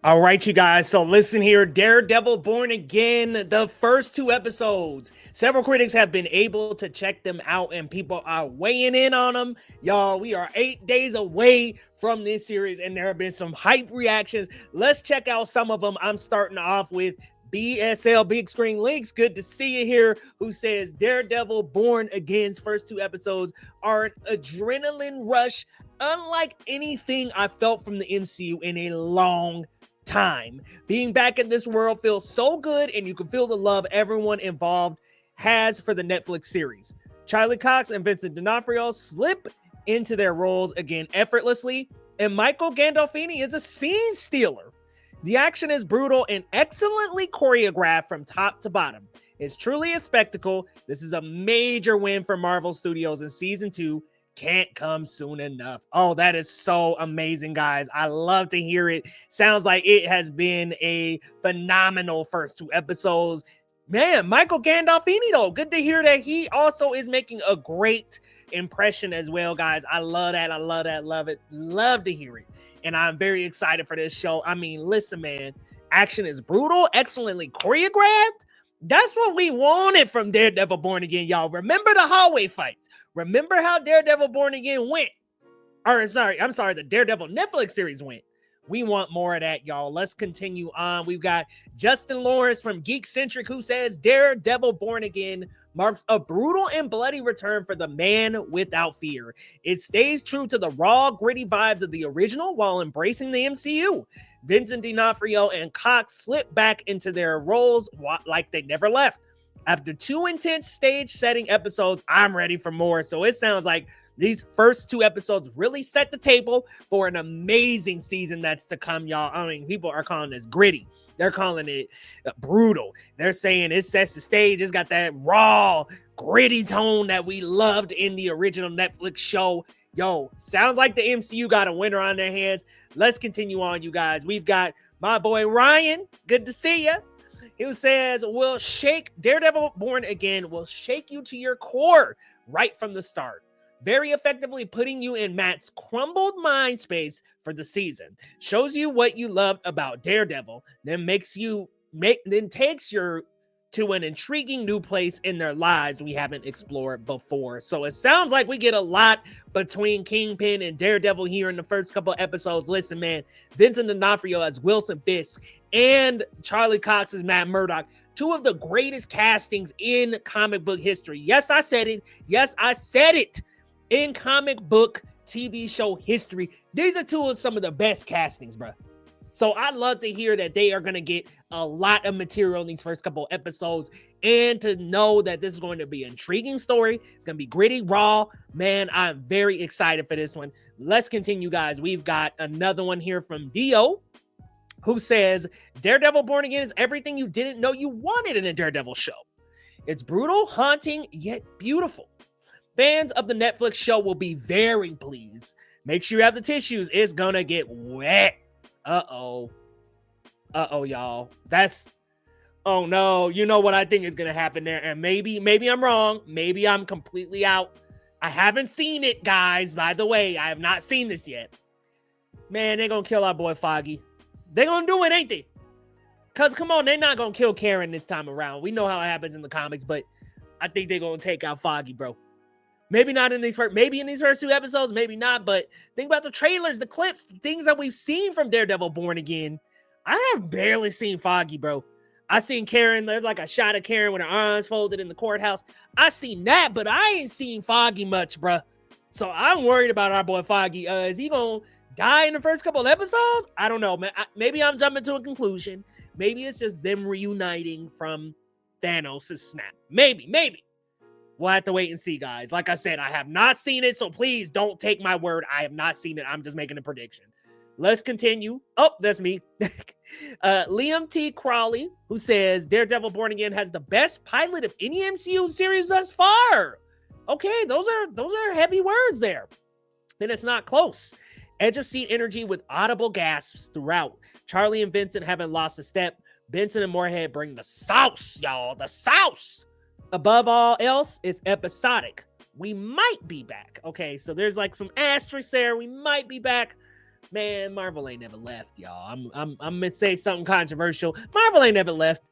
All right, you guys. So listen here, Daredevil Born Again, the first two episodes. Several critics have been able to check them out and people are weighing in on them. Y'all, we are 8 days away from this series and there have been some hype reactions. Let's check out some of them. I'm starting off with BSL Big Screen Links. Good to see you here. Who says Daredevil Born Again's first two episodes are an adrenaline rush unlike anything I felt from the MCU in a long time. Being back in this world feels so good, and you can feel the love everyone involved has for the Netflix series. Charlie Cox and Vincent D'Onofrio slip into their roles again effortlessly, and Michael Gandolfini is a scene stealer. The action is brutal and excellently choreographed from top to bottom. It's truly a spectacle. This is a major win for Marvel Studios, and season 2 can't come soon enough. Oh, that is so amazing, guys. I love to hear it. Sounds like it has been a phenomenal first two episodes. Man, Michael Gandolfini, though, good to hear that he also is making a great impression as well, guys. I love that. I love that. Love it. Love to hear it. And I'm very excited for this show. I mean, listen, man, action is brutal, excellently choreographed. That's what we wanted from Daredevil Born Again, y'all. Remember the hallway fights. Remember how Daredevil Born Again went. The Daredevil Netflix series went. We want more of that, y'all. Let's continue on. We've got Justin Lawrence from Geek Centric who says Daredevil Born Again marks a brutal and bloody return for the man without fear. It stays true to the raw, gritty vibes of the original while embracing the MCU. Vincent D'Onofrio and Cox slip back into their roles like they never left. After two intense stage-setting episodes, I'm ready for more. So it sounds like these first two episodes really set the table for an amazing season that's to come, y'all. I mean, people are calling this gritty. They're calling it brutal. They're saying it sets the stage. It's got that raw, gritty tone that we loved in the original Netflix show. Yo, sounds like the MCU got a winner on their hands. Let's continue on, you guys. We've got my boy Ryan. Good to see you. Who says, Daredevil Born Again will shake you to your core right from the start. Very effectively putting you in Matt's crumbled mind space for the season. Shows you what you loved about Daredevil, then takes you to an intriguing new place in their lives we haven't explored before. So it sounds like we get a lot between Kingpin and Daredevil here in the first couple of episodes. Listen, man, Vincent D'Onofrio as Wilson Fisk and Charlie Cox as Matt Murdock, two of the greatest castings in comic book history. Yes, I said it. Yes, I said it. In comic book TV show history, these are two of some of the best castings, bro. So I'd love to hear that they are going to get a lot of material in these first couple episodes and to know that this is going to be an intriguing story. It's going to be gritty, raw. Man, I'm very excited for this one. Let's continue, guys. We've got another one here from Dio who says, Daredevil Born Again is everything you didn't know you wanted in a Daredevil show. It's brutal, haunting, yet beautiful. Fans of the Netflix show will be very pleased. Make sure you have the tissues. It's going to get wet. Uh-oh, y'all. Oh no. You know what I think is going to happen there. And maybe I'm wrong. Maybe I'm completely out. I haven't seen it, guys. By the way, I have not seen this yet. Man, they're going to kill our boy Foggy. They're going to do it, ain't they? Because, come on, they're not going to kill Karen this time around. We know how it happens in the comics, but I think they're going to take out Foggy, bro. Maybe not in these first, maybe in these first two episodes, maybe not. But think about the trailers, the clips, the things that we've seen from Daredevil Born Again. I have barely seen Foggy, bro. I seen Karen. There's like a shot of Karen with her arms folded in the courthouse. I seen that, but I ain't seen Foggy much, bro. So I'm worried about our boy Foggy. Is he gonna die in the first couple of episodes? I don't know, man. Maybe I'm jumping to a conclusion. Maybe it's just them reuniting from Thanos' snap. Maybe. We'll have to wait and see, guys. Like I said, I have not seen it, so please don't take my word. I have not seen it. I'm just making a prediction. Let's continue. Oh, that's me. Liam T. Crawley, who says, Daredevil Born Again has the best pilot of any MCU series thus far. Okay, those are heavy words there. Then it's not close. Edge of seat energy with audible gasps throughout. Charlie and Vincent haven't lost a step. Benson and Moorhead bring the sauce, y'all. The sauce. Above all else, it's episodic. We might be back. Okay, so there's like some asterisks there. We might be back. Man, Marvel ain't never left, y'all. I'm gonna say something controversial. Marvel ain't never left.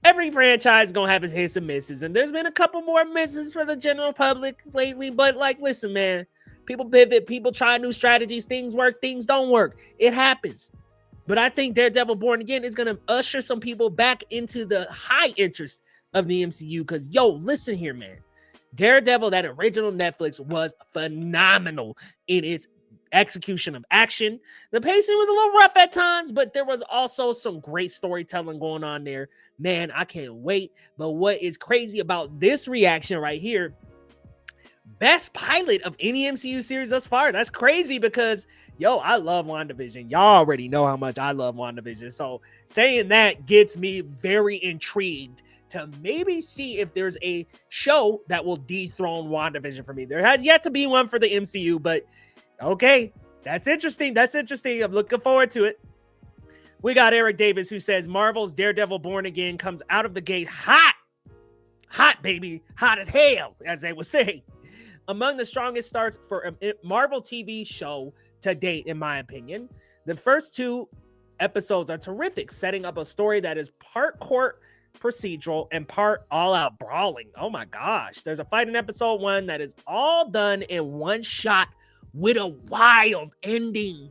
Every franchise is gonna have its hits and misses, and there's been a couple more misses for the general public lately. But like, listen, man, people pivot, people try new strategies, things work, things don't work. It happens. But I think Daredevil Born Again is gonna usher some people back into the high interest of the MCU. Because listen here, man. Daredevil, that original Netflix, was phenomenal in its execution of action. The pacing was a little rough at times, but there was also some great storytelling going on there. Man, I can't wait. But what is crazy about this reaction right here, best pilot of any MCU series thus far. That's crazy because, I love WandaVision. Y'all already know how much I love WandaVision. So saying that gets me very intrigued to maybe see if there's a show that will dethrone WandaVision for me. There has yet to be one for the MCU, but okay, that's interesting. I'm looking forward to it. We got Eric Davis, who says Marvel's Daredevil Born Again comes out of the gate hot, baby, hot as hell, as they would say. Among the strongest starts for a Marvel TV show to date, in my opinion. The first 2 episodes are terrific, setting up a story that is part court procedural and part all-out brawling. Oh my gosh. There's a fight in episode 1 that is all done in one shot with a wild ending.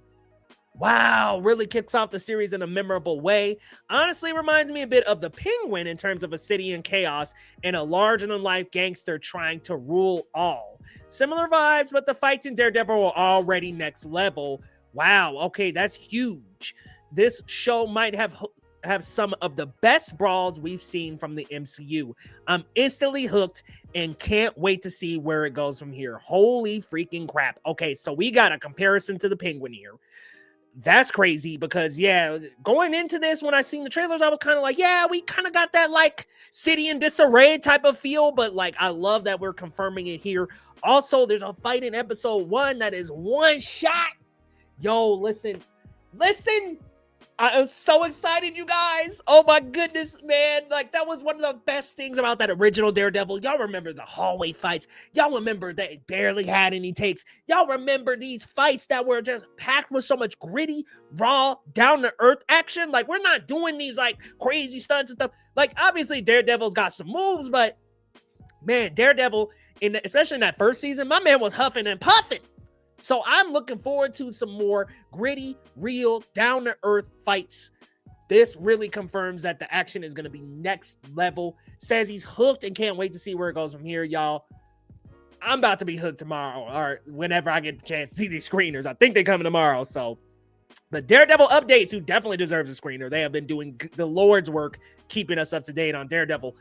Wow, really kicks off the series in a memorable way. Honestly, reminds me a bit of the Penguin in terms of a city in chaos and a larger-than-life gangster trying to rule all. Similar vibes, but the fights in Daredevil were already next level. Wow, okay, that's huge. This show might have some of the best brawls we've seen from the MCU. I'm instantly hooked and can't wait to see where it goes from here. Holy freaking crap. Okay, so we got a comparison to the Penguin here. That's crazy because, going into this, when I seen the trailers, I was kind of like, we kind of got that, like, city in disarray type of feel, but, like, I love that we're confirming it here. Also, there's a fight in episode 1 that is one shot. Listen. I am so excited, you guys. Oh my goodness, man. Like, that was one of the best things about that original Daredevil. Y'all remember the hallway fights. Y'all remember that it barely had any takes. Y'all remember these fights that were just packed with so much gritty, raw, down-to-earth action. Like, we're not doing these, like, crazy stunts and stuff. Like, obviously, Daredevil's got some moves, but, man, Daredevil, especially in that first season, my man was huffing and puffing. So I'm looking forward to some more gritty, real, down-to-earth fights. This really confirms that the action is going to be next level. Says he's hooked and can't wait to see where it goes from here, y'all. I'm about to be hooked tomorrow or whenever I get a chance to see these screeners. I think they're coming tomorrow. So the Daredevil updates, who definitely deserves a screener. They have been doing the Lord's work, keeping us up to date on Daredevil.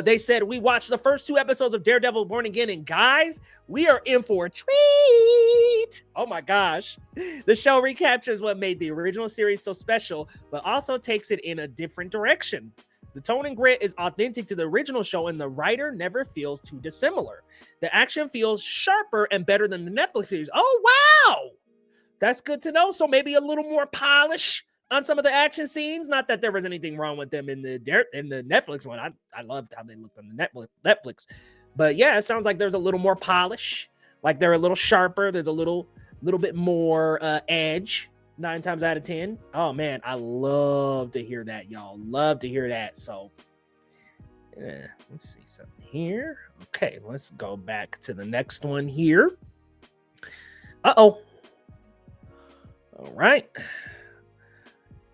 They said, we watched the first 2 episodes of Daredevil Born Again, and guys, we are in for a treat. Oh my gosh. The show recaptures what made the original series so special, but also takes it in a different direction. The tone and grit is authentic to the original show, and the writer never feels too dissimilar. The action feels sharper and better than the Netflix series. Oh, wow. That's good to know. So maybe a little more polish on some of the action scenes. Not that there was anything wrong with them in the Netflix one. I loved how they looked on the Netflix. But yeah, it sounds like there's a little more polish. Like they're a little sharper. There's a little bit more edge 9 times out of 10. Oh man, I love to hear that, y'all. Love to hear that. So let's see something here. Okay, let's go back to the next one here. All right.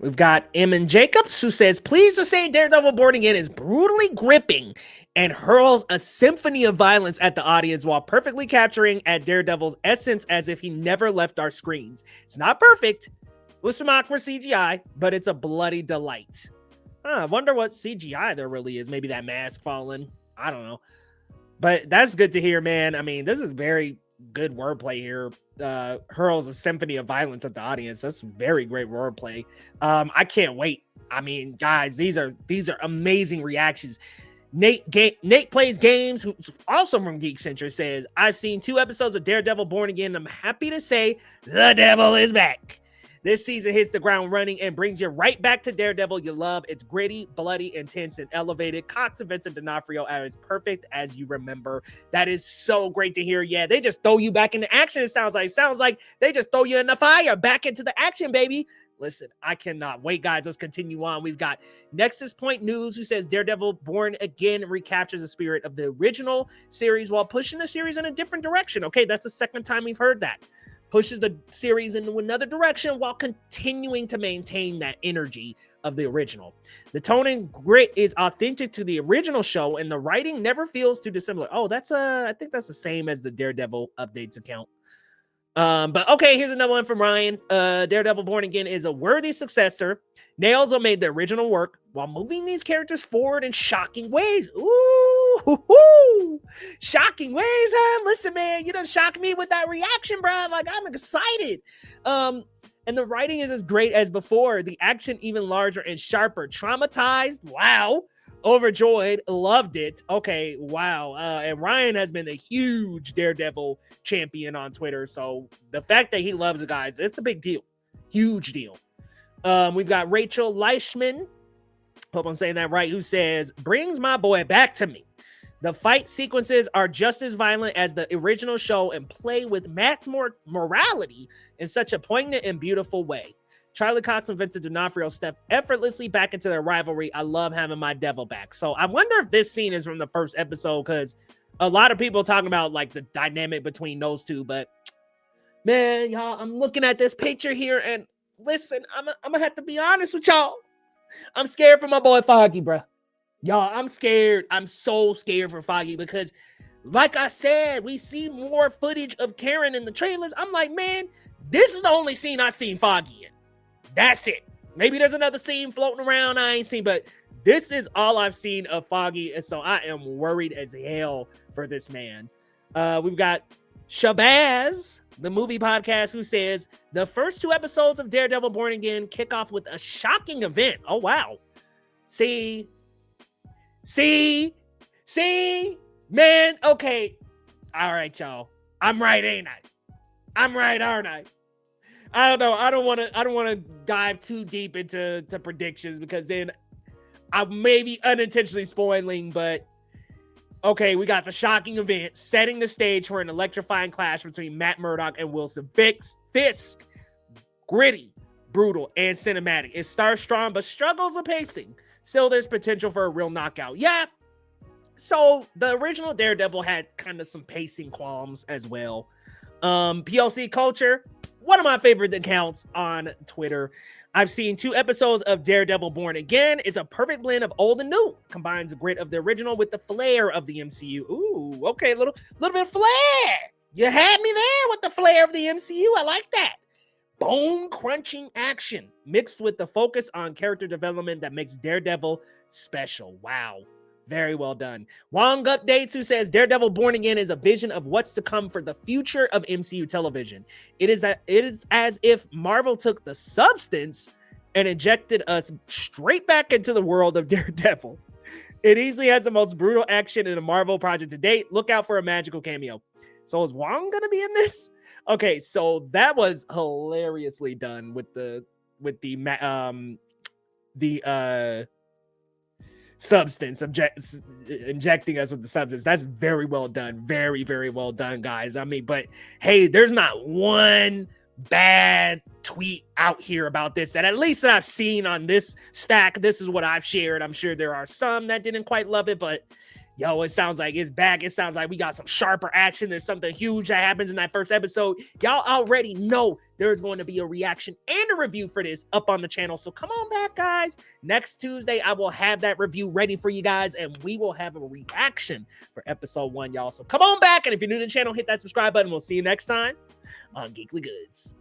We've got Emin Jacobs, who says, please just say Daredevil Born Again is brutally gripping and hurls a symphony of violence at the audience while perfectly capturing at Daredevil's essence as if he never left our screens. It's not perfect with some awkward CGI, but it's a bloody delight. I wonder what CGI there really is. Maybe that mask falling. I don't know. But that's good to hear, man. I mean, this is very good wordplay here. Hurls a symphony of violence at the audience. That's very great wordplay. I can't wait. I mean, guys, these are amazing reactions. Nate Plays Games, who's also from Geek Central, says, I've seen 2 episodes of Daredevil Born Again. I'm happy to say the devil is back. This season hits the ground running and brings you right back to Daredevil you love. It's gritty, bloody, intense, and elevated. Cox and Vincent D'Onofrio are as perfect as you remember. That is so great to hear. Yeah, they just throw you back into action. It sounds like they just throw you in the fire, back into the action, baby. Listen, I cannot wait, guys. Let's continue on. We've got Nexus Point News, who says Daredevil Born Again recaptures the spirit of the original series while pushing the series in a different direction. Okay, that's the second time we've heard that. Pushes the series into another direction while continuing to maintain that energy of the original. The tone and grit is authentic to the original show, and the writing never feels too dissimilar. Oh, I think that's the same as the Daredevil updates account. But okay, here's another one from Ryan. Daredevil Born Again is a worthy successor. Nails what made the original work while moving these characters forward in shocking ways. Ooh, shocking ways, huh? Listen, man, you done shocked me with that reaction, bro. Like, I'm excited. And the writing is as great as before. The action even larger and sharper. Traumatized, wow. Overjoyed, loved it. Okay, wow. And Ryan has been a huge Daredevil champion on Twitter. So the fact that he loves it, guys, it's a big deal. Huge deal. We've got Rachel Leishman, hope I'm saying that right, who says, brings my boy back to me. The fight sequences are just as violent as the original show and play with Matt's morality in such a poignant and beautiful way. Charlie Cox and Vincent D'Onofrio step effortlessly back into their rivalry. I love having my devil back. So I wonder if this scene is from the first episode, because a lot of people talking about like the dynamic between those two. But man, y'all, I'm looking at this picture here, and listen, I'm gonna have to be honest with y'all. I'm scared for my boy Foggy, bro. Y'all, I'm scared. I'm so scared for Foggy because, like I said, we see more footage of Karen in the trailers. I'm like, man, this is the only scene I've seen Foggy in. That's it. Maybe there's another scene floating around I ain't seen, but this is all I've seen of Foggy, and so I am worried as hell for this man. We've got Shabazz, the movie podcast, who says the first 2 episodes of Daredevil Born Again kick off with a shocking event. Oh, wow. See, man. Okay. All right, y'all. I'm right, ain't I? I'm right, aren't I? I don't know. I don't want to dive too deep into predictions, because then I may be unintentionally spoiling, but okay, we got the shocking event setting the stage for an electrifying clash between Matt Murdock and Wilson Fisk. Gritty, brutal, and cinematic. It starts strong, but struggles with pacing. Still, there's potential for a real knockout. Yeah. So the original Daredevil had kind of some pacing qualms as well. PLC Culture, one of my favorite accounts on Twitter. I've seen 2 episodes of Daredevil Born Again. It's a perfect blend of old and new. Combines the grit of the original with the flair of the MCU. Ooh, okay, a little bit of flair. You had me there with the flair of the MCU. I like that. Bone-crunching action mixed with the focus on character development that makes Daredevil special. Wow. Very well done. Wong Updates, who says Daredevil Born Again is a vision of what's to come for the future of MCU television. It is as if Marvel took the substance and injected us straight back into the world of Daredevil. It easily has the most brutal action in a Marvel project to date. Look out for a magical cameo. So is Wong gonna be in this? Okay, so that was hilariously done with the substance, injecting us with the substance. That's very well done. Very, very well done, guys. I mean, but hey, there's not one bad tweet out here about this that at least I've seen on this stack. This is what I've shared. I'm sure there are some that didn't quite love it, but yo, it sounds like it's back. It sounds like we got some sharper action. There's something huge that happens in that first episode. Y'all already know there's going to be a reaction and a review for this up on the channel. So come on back, guys. Next Tuesday, I will have that review ready for you guys, and we will have a reaction for episode 1, y'all. So come on back, and if you're new to the channel, hit that subscribe button. We'll see you next time on Geekly Goods.